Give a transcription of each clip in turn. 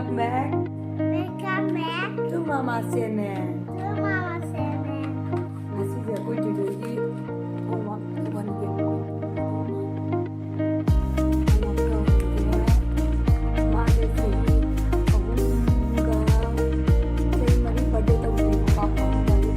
Welcome back Welcome back to Mama's channel. to Mama's channel. Ngasi dia ko judul di homework bukan dia. Anak kau dia mana sih? Kamu enggak. Saya mari pada tahu di papa balik.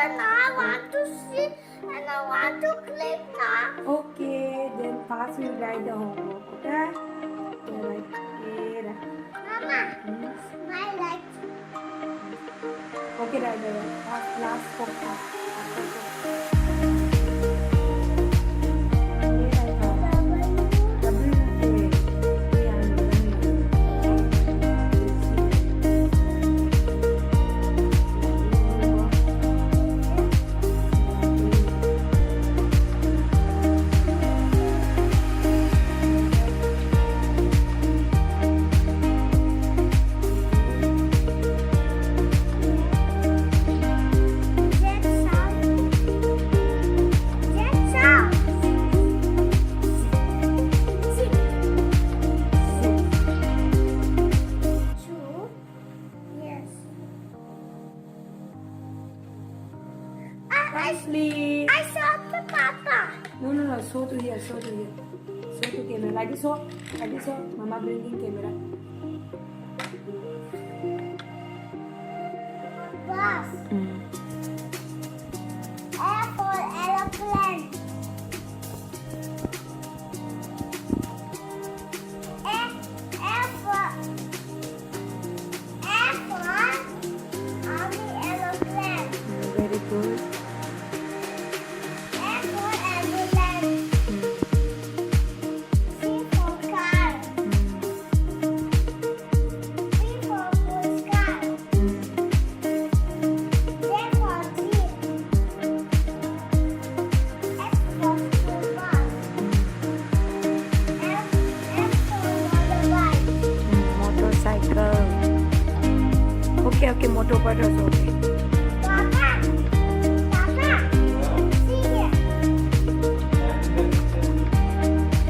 I want to see and I want to click now. Okay, then pass will write the homework. Okay? Right here. Mama, my light. Okay, write the last focus. Sleep. I saw the papa. No. Show to here. Show to camera. Like this. Mama bringing camera. Bus. A for aeroplane. A for army aeroplane. Very good. A for ambulance. C for car. D for police car. J for jeep. S for school bus. F for motorbike. Motorcycle. Okay. Motor part also okay. Papa, see here.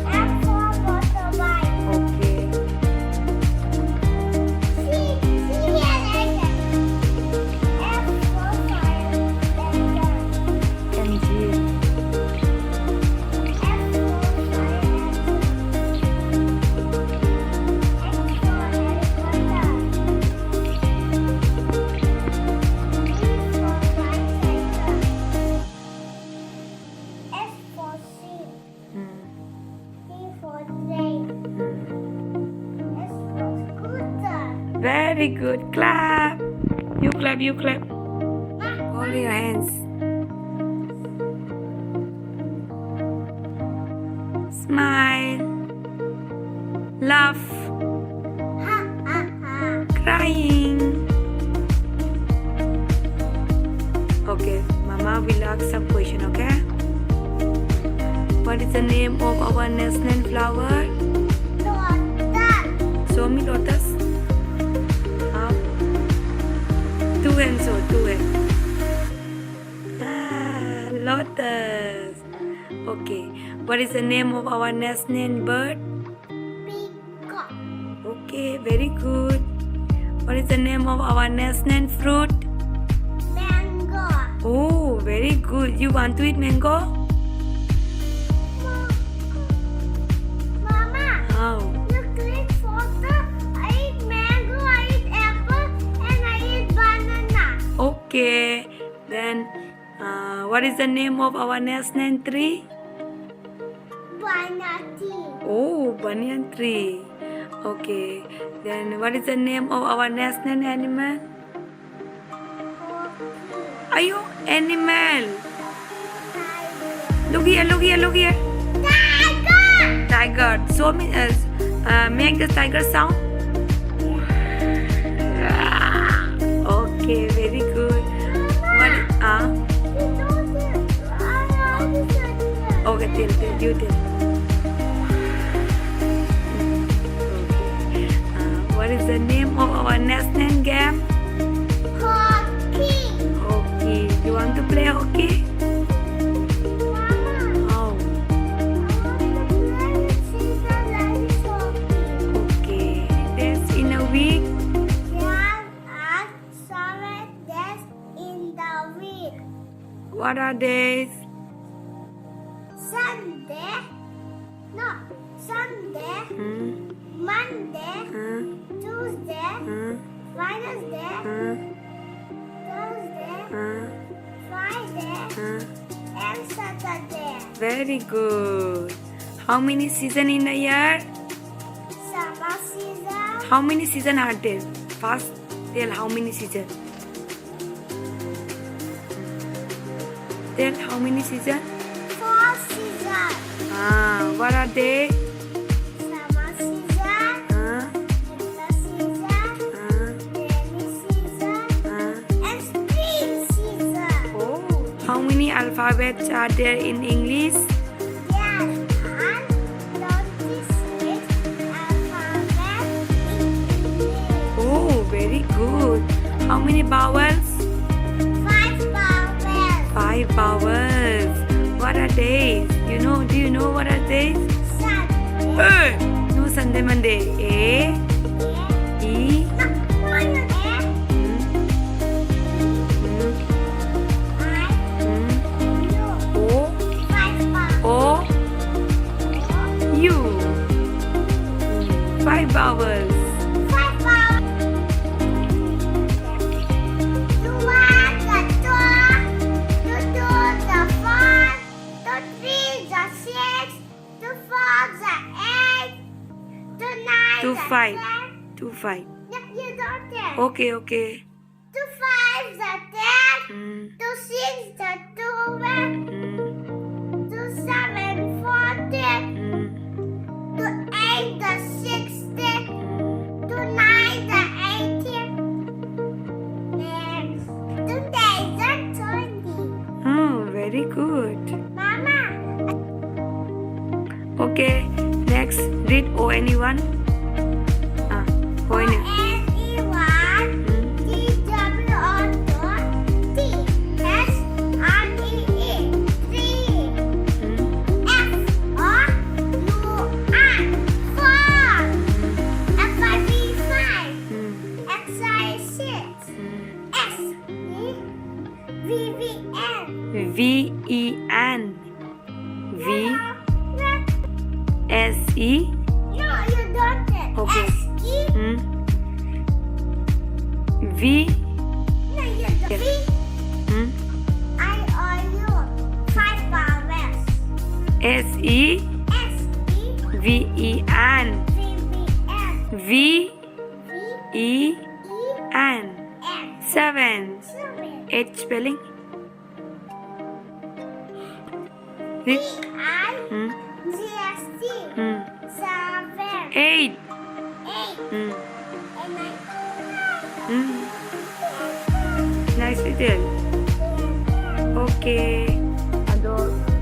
F for motorbike. Okay. See here later. F for fire engine. Engine. F for fire engine. X for helicopter. E for bicycle. S for sheep. T for train. S for scooter. Very good. Clap. You clap. Hold your hands. Smile. Laugh. Ha ha ha. Crying. Okay, Mama will ask some question, okay? What is the name of our national flower? Lotus. Show me lotus. How? Two hands, lotus. Okay. What is the name of our national bird? Peacock. Okay, very good. What is the name of our national fruit? Mango. Oh, very good. You want to eat mango? Mama, How? you click photo. I eat mango, I eat apple, and I eat banana. Okay. Then, what is the name of our national tree? Banana tea. Oh, banyan tree. Okay. Then, what is the name of our national animal? Ayo, animal. Tiger. Look here, look here, look here. Tiger. Tiger. Show me, make the tiger sound. Okay, very good. What? Okay, tell, you tell. Okay. What is the name of our national game? Hockey. Hockey. You want to play hockey? Mama, Oh, I want to play with Caesar Lights hockey. okay. That's in a week. There are 7 days in the week. What are days? Sunday. No, Sunday. Hmm. Monday. Hmm. Tuesday. Hmm. Wednesday. Hmm. Thursday. Hmm. Friday. Hmm. And Saturday. Very good. How many seasons in a year? Summer season. How many seasons are there? First, tell how many seasons. Tell how many seasons? 4 seasons. What are they? Summer season. Winter season. Rainy season. And spring season. Oh. How many alphabets are there in English? There are 26 alphabets in English. Oh, very good. How many vowels? 5 vowels. 5 vowels. What are days? Do you know what are days? Sunday. No, Sunday, Monday. A, E, O, O, U. 5 vowels. Two, 5. 2, 5. Okay, okay. 2, 5, 10. Hmm. 2, 6, 12. Hmm. 2, 7, 14. Hmm. 2, 8, 16. 2, 9, 18. Next. 2 days, 20. Very good. Mama. Okay, next read O anyone. Oinaba. Anyone. T-W-O-T. S-R-E-E. 3. F-O-U-R. 4. F-I-V-5. X-I-6. S-E-V-V-N. V-E-N. V-S-E. No, you don't get Okay. S-E. V. No, you don't. Yes. V-I-O-U. 5 vowels. S-E. S-E. V-E-N. V-V-N. V-E-N. V-E-N. 7. 7. 8 spelling. Read. V-I-G-S-T. 7. 8. 8. Hmm. And Nice little. Okay.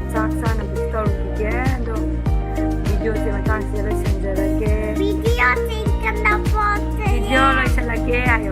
Saksa na bistar ke ando video se matang se lo senjara ke video tinggal na po. video lo isa lagi ay